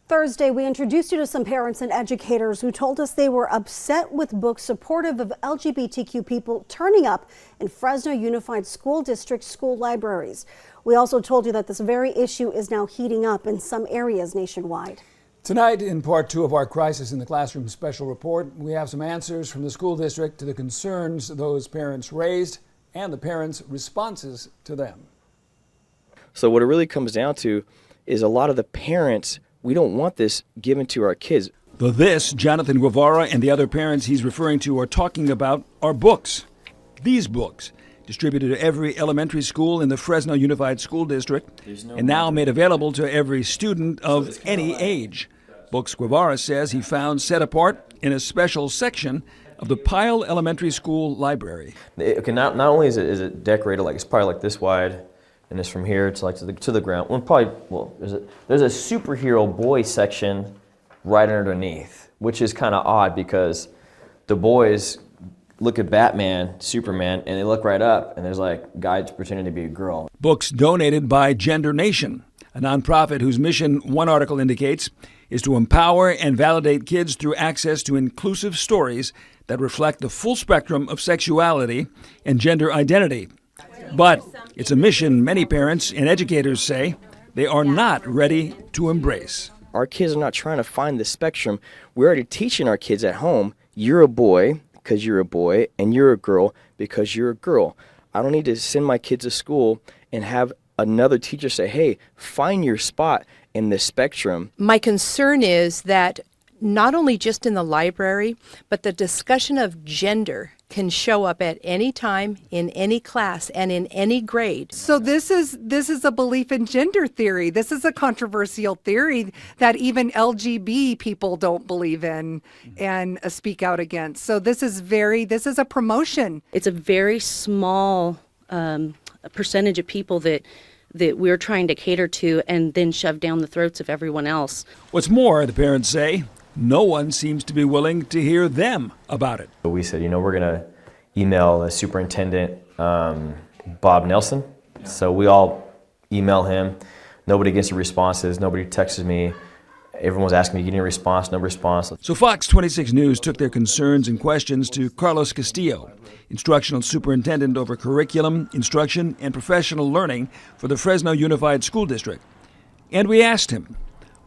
Thursday, we introduced you to some parents and educators who told us they were upset with books supportive of LGBTQ people turning up in Fresno Unified School District school libraries. We also told you that this very issue is now heating up in some areas nationwide. Tonight, in part 2 of our Crisis in the Classroom special report, we have some answers from the school district to the concerns those parents raised and the parents' responses to them. So what it really comes down to is a lot of the parents, we don't want this given to our kids. This, Jonathan Guevara and the other parents he's referring to are talking about are books. These books, distributed to every elementary school in the Fresno Unified School District, and now made available to every student of any age. Books Guevara says he found set apart in a special section of the Pyle Elementary School library. Okay, not only is it decorated, like it's probably like this wide, and it's from here to like to the ground. There's a superhero boy section right underneath, which is kind of odd because the boys look at Batman, Superman, and they look right up, and there's like guys pretending to be a girl. Books donated by Gender Nation, a nonprofit whose mission, one article indicates, is to empower and validate kids through access to inclusive stories that reflect the full spectrum of sexuality and gender identity. But it's a mission many parents and educators say they are not ready to embrace. Our kids are not trying to find the spectrum. We're already teaching our kids at home, you're a boy because you're a boy, and you're a girl because you're a girl. I don't need to send my kids to school and have another teacher say, hey, find your spot in the spectrum. My concern is that not only just in the library, but the discussion of gender can show up at any time, in any class, and in any grade. So this is a belief in gender theory. This is a controversial theory that even LGB people don't believe in and speak out against. So this is a promotion. It's a very small percentage of people that we're trying to cater to and then shove down the throats of everyone else. What's more, the parents say, no one seems to be willing to hear them about it. We said, we're going to email the superintendent, Bob Nelson. So we all email him. Nobody gets the responses. Nobody texts me. Everyone's asking me, you get any response? No response. So Fox 26 News took their concerns and questions to Carlos Castillo, instructional superintendent over curriculum, instruction, and professional learning for the Fresno Unified School District. And we asked him,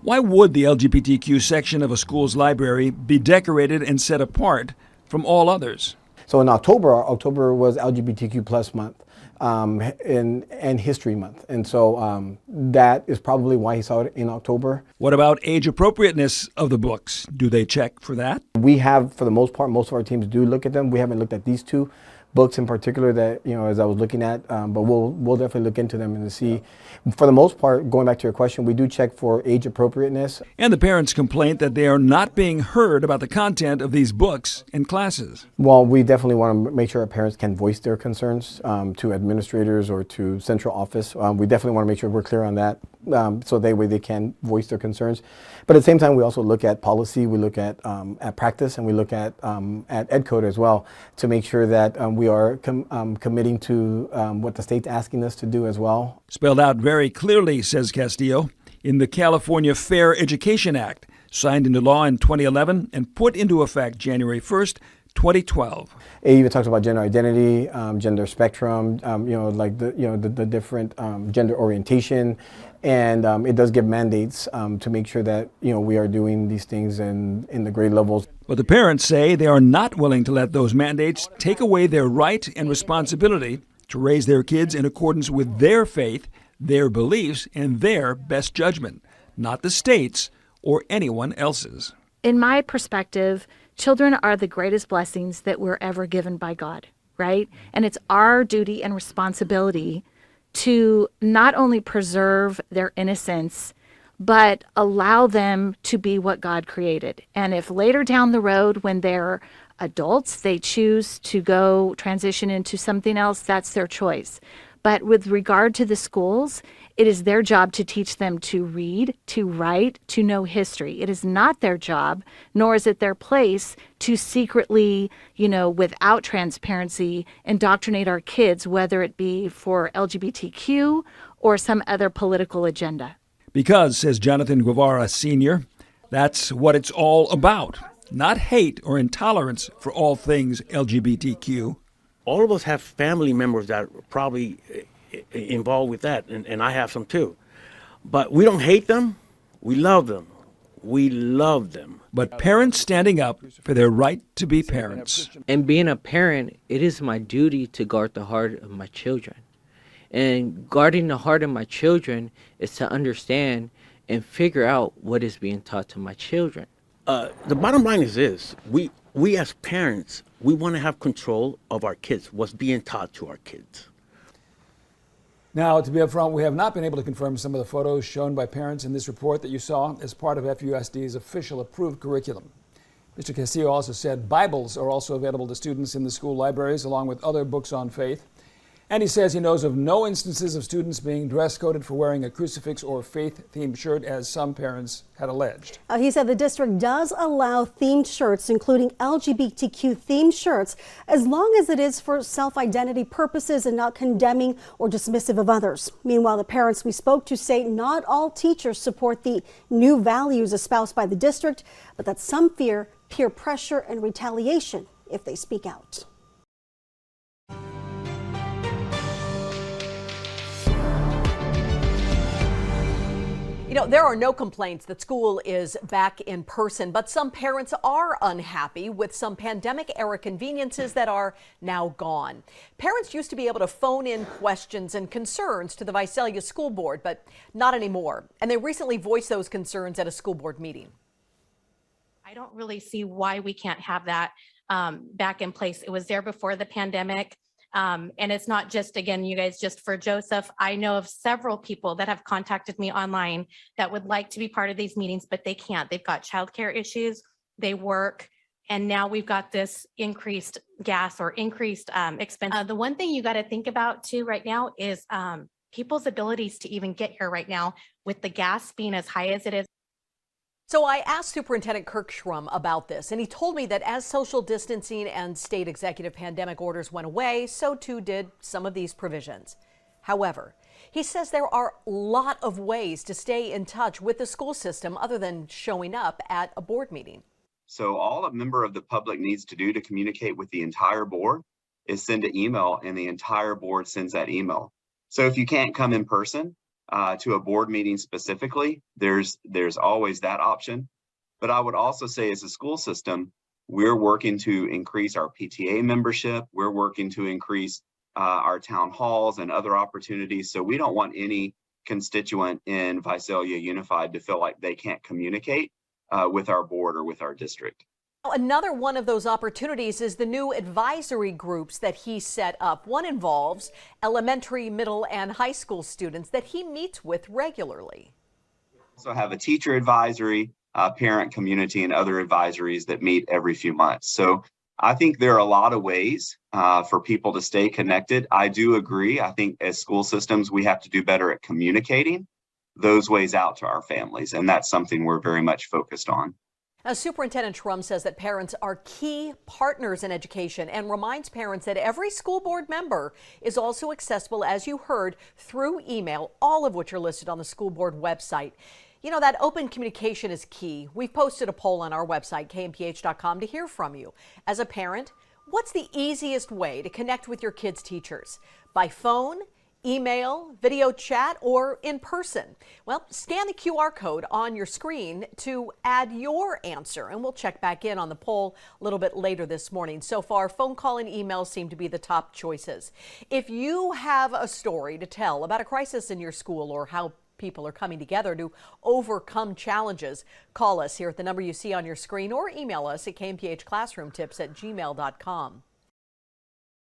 why would the LGBTQ section of a school's library be decorated and set apart from all others? So in October was LGBTQ plus month and History Month. And so that is probably why he saw it in October. What about age appropriateness of the books? Do they check for that? We have, for the most part, most of our teams do look at them. We haven't looked at these two books in particular that, as I was looking at, but we'll definitely look into them and to see. For the most part, going back to your question, we do check for age appropriateness. And the parents' complaint that they are not being heard about the content of these books in classes. Well, we definitely want to make sure our parents can voice their concerns to administrators or to central office. We definitely want to make sure we're clear on that so that way they can voice their concerns. But at the same time, we also look at policy, we look at practice, and we look at ed code as well to make sure that we are committing to what the state's asking us to do as well. Spelled out very clearly, says Castillo, in the California Fair Education Act, signed into law in 2011 and put into effect January 1st, 2012. It even talks about gender identity, gender spectrum, the different gender orientation, and it does give mandates to make sure that we are doing these things in the grade levels. But the parents say they are not willing to let those mandates take away their right and responsibility to raise their kids in accordance with their faith, their beliefs, and their best judgment, not the state's or anyone else's. In my perspective, children are the greatest blessings that we're ever given by God, right? And it's our duty and responsibility to not only preserve their innocence, but allow them to be what God created. And if later down the road when they're adults, they choose to go transition into something else, that's their choice. But with regard to the schools, it is their job to teach them to read, to write, to know history. It is not their job, nor is it their place to secretly, without transparency, indoctrinate our kids, whether it be for LGBTQ or some other political agenda. Because, says Jonathan Guevara Sr., that's what it's all about. Not hate or intolerance for all things LGBTQ. All of us have family members that are probably involved with that, and I have some too. But we don't hate them, we love them. We love them. But parents standing up for their right to be parents. And being a parent, it is my duty to guard the heart of my children. And guarding the heart of my children is to understand and figure out what is being taught to my children. The bottom line is this: we as parents, we want to have control of our kids, what's being taught to our kids. Now, to be upfront, we have not been able to confirm some of the photos shown by parents in this report that you saw as part of FUSD's official approved curriculum. Mr. Castillo also said Bibles are also available to students in the school libraries, along with other books on faith. And he says he knows of no instances of students being dress coded for wearing a crucifix or faith-themed shirt, as some parents had alleged. He said the district does allow themed shirts, including LGBTQ-themed shirts, as long as it is for self-identity purposes and not condemning or dismissive of others. Meanwhile, the parents we spoke to say not all teachers support the new values espoused by the district, but that some fear peer pressure and retaliation if they speak out. You know, there are no complaints that school is back in person, but some parents are unhappy with some pandemic-era conveniences that are now gone. Parents used to be able to phone in questions and concerns to the Visalia School Board, but not anymore. And they recently voiced those concerns at a school board meeting. I don't really see why we can't have that back in place. It was there before the pandemic. And it's not just, again, you guys, just for Joseph. I know of several people that have contacted me online that would like to be part of these meetings, but they can't. They've got childcare issues, they work, and now we've got this increased gas or increased expense. The one thing you got to think about too right now is people's abilities to even get here right now with the gas being as high as it is. So I asked Superintendent Kirk Schrum about this, and he told me that as social distancing and state executive pandemic orders went away, so too did some of these provisions. However, he says there are a lot of ways to stay in touch with the school system other than showing up at a board meeting. So all a member of the public needs to do to communicate with the entire board is send an email, and the entire board sends that email. So if you can't come in person, to a board meeting specifically, there's always that option. But I would also say, as a school system, we're working to increase our PTA membership. We're working to increase our town halls and other opportunities. So we don't want any constituent in Visalia Unified to feel like they can't communicate with our board or with our district. Another one of those opportunities is the new advisory groups that he set up. One involves elementary, middle, and high school students that he meets with regularly. We also have a teacher advisory, parent, community, and other advisories that meet every few months. So I think there are a lot of ways for people to stay connected. I do agree. I think as school systems, we have to do better at communicating those ways out to our families, and that's something we're very much focused on. Now, Superintendent Schrum says that parents are key partners in education and reminds parents that every school board member is also accessible, as you heard, through email, all of which are listed on the school board website. You know, that open communication is key. We've posted a poll on our website, KMPH.com, to hear from you. As a parent, what's the easiest way to connect with your kids' teachers? By phone, email, video chat, or in person? Well, scan the QR code on your screen to add your answer, and we'll check back in on the poll a little bit later this morning. So far, phone call and email seem to be the top choices. If you have a story to tell about a crisis in your school or how people are coming together to overcome challenges, call us here at the number you see on your screen or email us at kmphclassroomtips@gmail.com.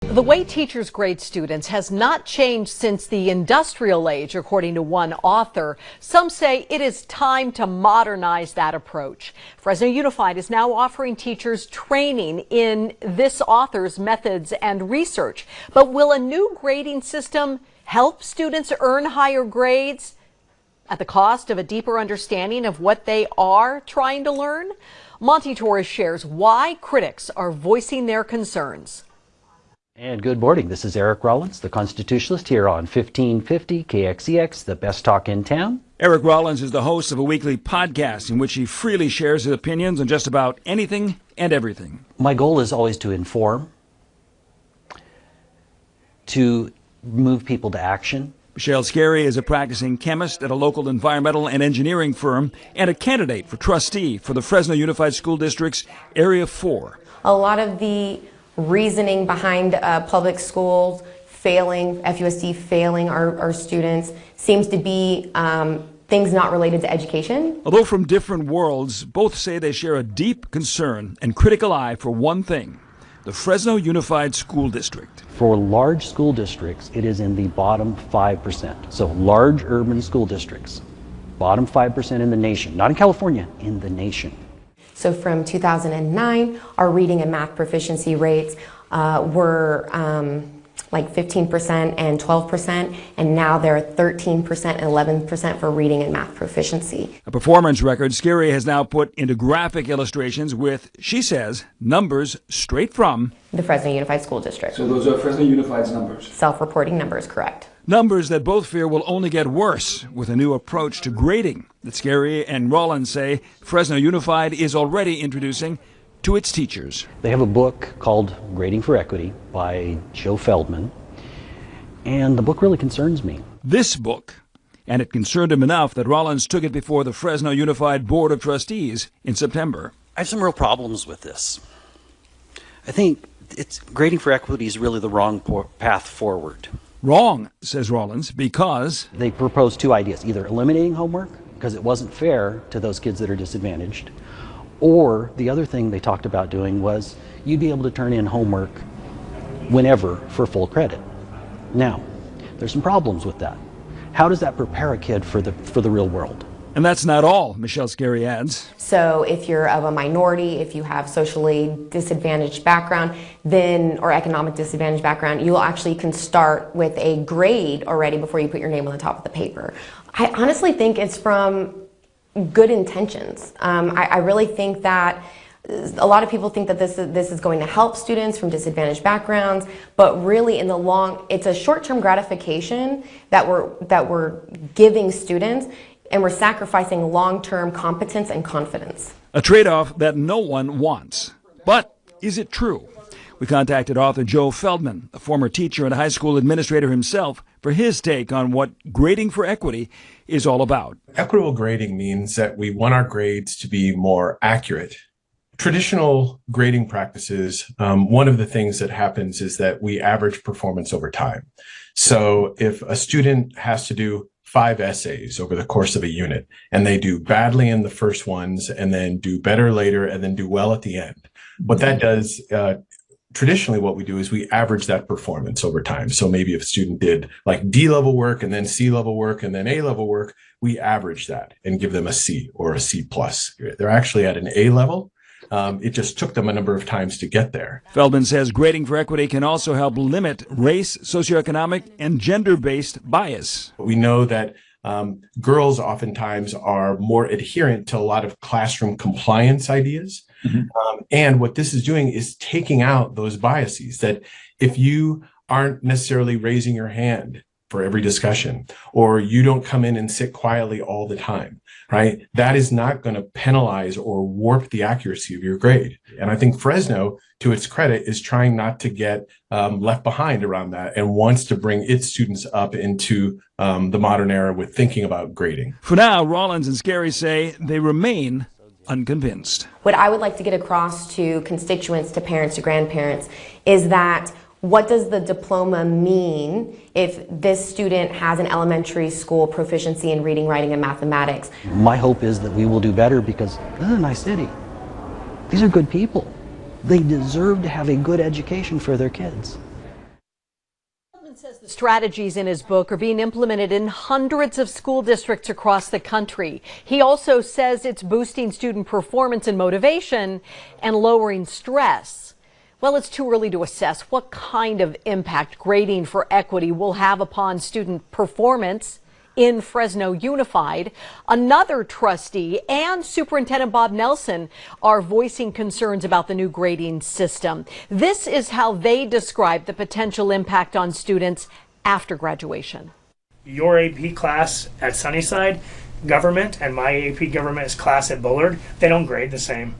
The way teachers grade students has not changed since the industrial age, according to one author. Some say it is time to modernize that approach. Fresno Unified is now offering teachers training in this author's methods and research. But will a new grading system help students earn higher grades at the cost of a deeper understanding of what they are trying to learn? Monty Torres shares why critics are voicing their concerns. And good morning, this is Eric Rollins, the Constitutionalist, here on 1550 KXEX, the best talk in town. Eric Rollins is the host of a weekly podcast in which he freely shares his opinions on just about anything and everything. My goal is always to inform, to move people to action. Michelle Scarry is a practicing chemist at a local environmental and engineering firm and a candidate for trustee for the Fresno Unified School District's Area 4. A lot of the reasoning behind public schools failing, FUSD failing our students, seems to be things not related to education. Although from different worlds, both say they share a deep concern and critical eye for one thing: the Fresno Unified School District. For large school districts, it is in the bottom 5%. So large urban school districts, bottom 5% in the nation, not in California, in the nation. So from 2009, our reading and math proficiency rates were like 15% and 12%, and now they're 13% and 11% for reading and math proficiency. A performance record Scarry has now put into graphic illustrations with, she says, numbers straight from the Fresno Unified School District. So those are Fresno Unified's numbers. Self-reporting numbers, correct. Numbers that both fear will only get worse with a new approach to grading that Scarry and Rollins say Fresno Unified is already introducing to its teachers. They have a book called Grading for Equity by Joe Feldman, and the book really concerns me. This book, and it concerned him enough that Rollins took it before the Fresno Unified Board of Trustees in September. I have some real problems with this. I think Grading for Equity is really the wrong path forward. Wrong, says Rollins, because they proposed two ideas: either eliminating homework because it wasn't fair to those kids that are disadvantaged, or the other thing they talked about doing was you'd be able to turn in homework whenever for full credit. Now, there's some problems with that. How does that prepare a kid for the real world? And that's not all, Michelle Scarry adds. So if you're of a minority, if you have socially disadvantaged background, or economic disadvantaged background, you actually can start with a grade already before you put your name on the top of the paper. I honestly think it's from good intentions. I really think that a lot of people think that this is going to help students from disadvantaged backgrounds, but really it's a short-term gratification that we're giving students, and we're sacrificing long-term competence and confidence. A trade-off that no one wants. But is it true? We contacted author Joe Feldman, a former teacher and high school administrator himself, for his take on what Grading for Equity is all about. Equitable grading means that we want our grades to be more accurate. Traditional grading practices, one of the things that happens is that we average performance over time. So if a student has to do 5 essays over the course of a unit, and they do badly in the first ones, and then do better later, and then do well at the end, what that does, traditionally what we do is we average that performance over time. So maybe if a student did like D level work and then C level work and then A level work, we average that and give them a C or a C plus. They're actually at an A level. It just took them a number of times to get there. Feldman says Grading for Equity can also help limit race, socioeconomic, and gender-based bias. We know that girls oftentimes are more adherent to a lot of classroom compliance ideas. And what this is doing is taking out those biases, that if you aren't necessarily raising your hand for every discussion, or you don't come in and sit quietly all the time, right? That is not going to penalize or warp the accuracy of your grade. And I think Fresno, to its credit, is trying not to get left behind around that and wants to bring its students up into the modern era with thinking about grading. For now, Rollins and Scarry say they remain unconvinced. What I would like to get across to constituents, to parents, to grandparents, is that what does the diploma mean if this student has an elementary school proficiency in reading, writing, and mathematics? My hope is that we will do better because this is a nice city. These are good people. They deserve to have a good education for their kids. Says the strategies in his book are being implemented in hundreds of school districts across the country. He also says it's boosting student performance and motivation and lowering stress. Well, it's too early to assess what kind of impact Grading for Equity will have upon student performance in Fresno Unified. Another trustee and Superintendent Bob Nelson are voicing concerns about the new grading system. This is how they describe the potential impact on students after graduation. Your AP class at Sunnyside government and my AP government is class at Bullard, they don't grade the same.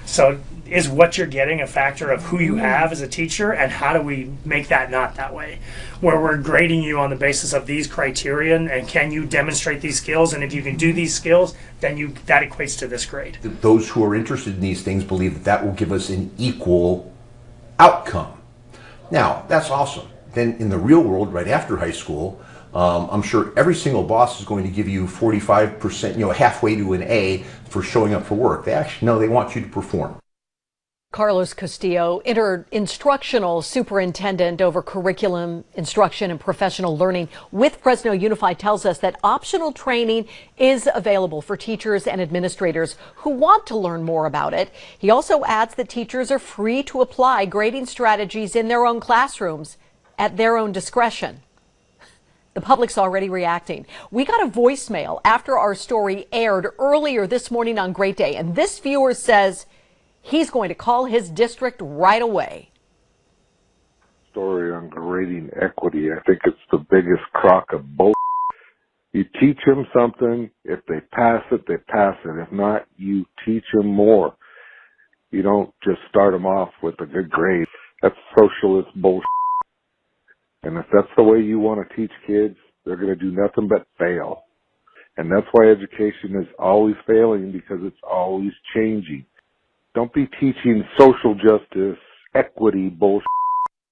So is what you're getting a factor of who you have as a teacher, and how do we make that not that way, where we're grading you on the basis of these criteria and can you demonstrate these skills, and if you can do these skills, then that equates to this grade. Those who are interested in these things believe that that will give us an equal outcome. Now, that's awesome. Then in the real world, right after high school, I'm sure every single boss is going to give you 45%, halfway to an A for showing up for work. They want you to perform. Carlos Castillo, instructional superintendent over curriculum, instruction, and professional learning with Fresno Unified, tells us that optional training is available for teachers and administrators who want to learn more about it. He also adds that teachers are free to apply grading strategies in their own classrooms at their own discretion. The public's already reacting. We got a voicemail after our story aired earlier this morning on Great Day, and this viewer says he's going to call his district right away. Story on grading equity. I think it's the biggest crock of bull. You teach them something. If they pass it, they pass it. If not, you teach them more. You don't just start them off with a good grade. That's socialist bullshit. And if that's the way you want to teach kids, they're going to do nothing but fail. And that's why education is always failing, because it's always changing. Don't be teaching social justice, equity bullshit.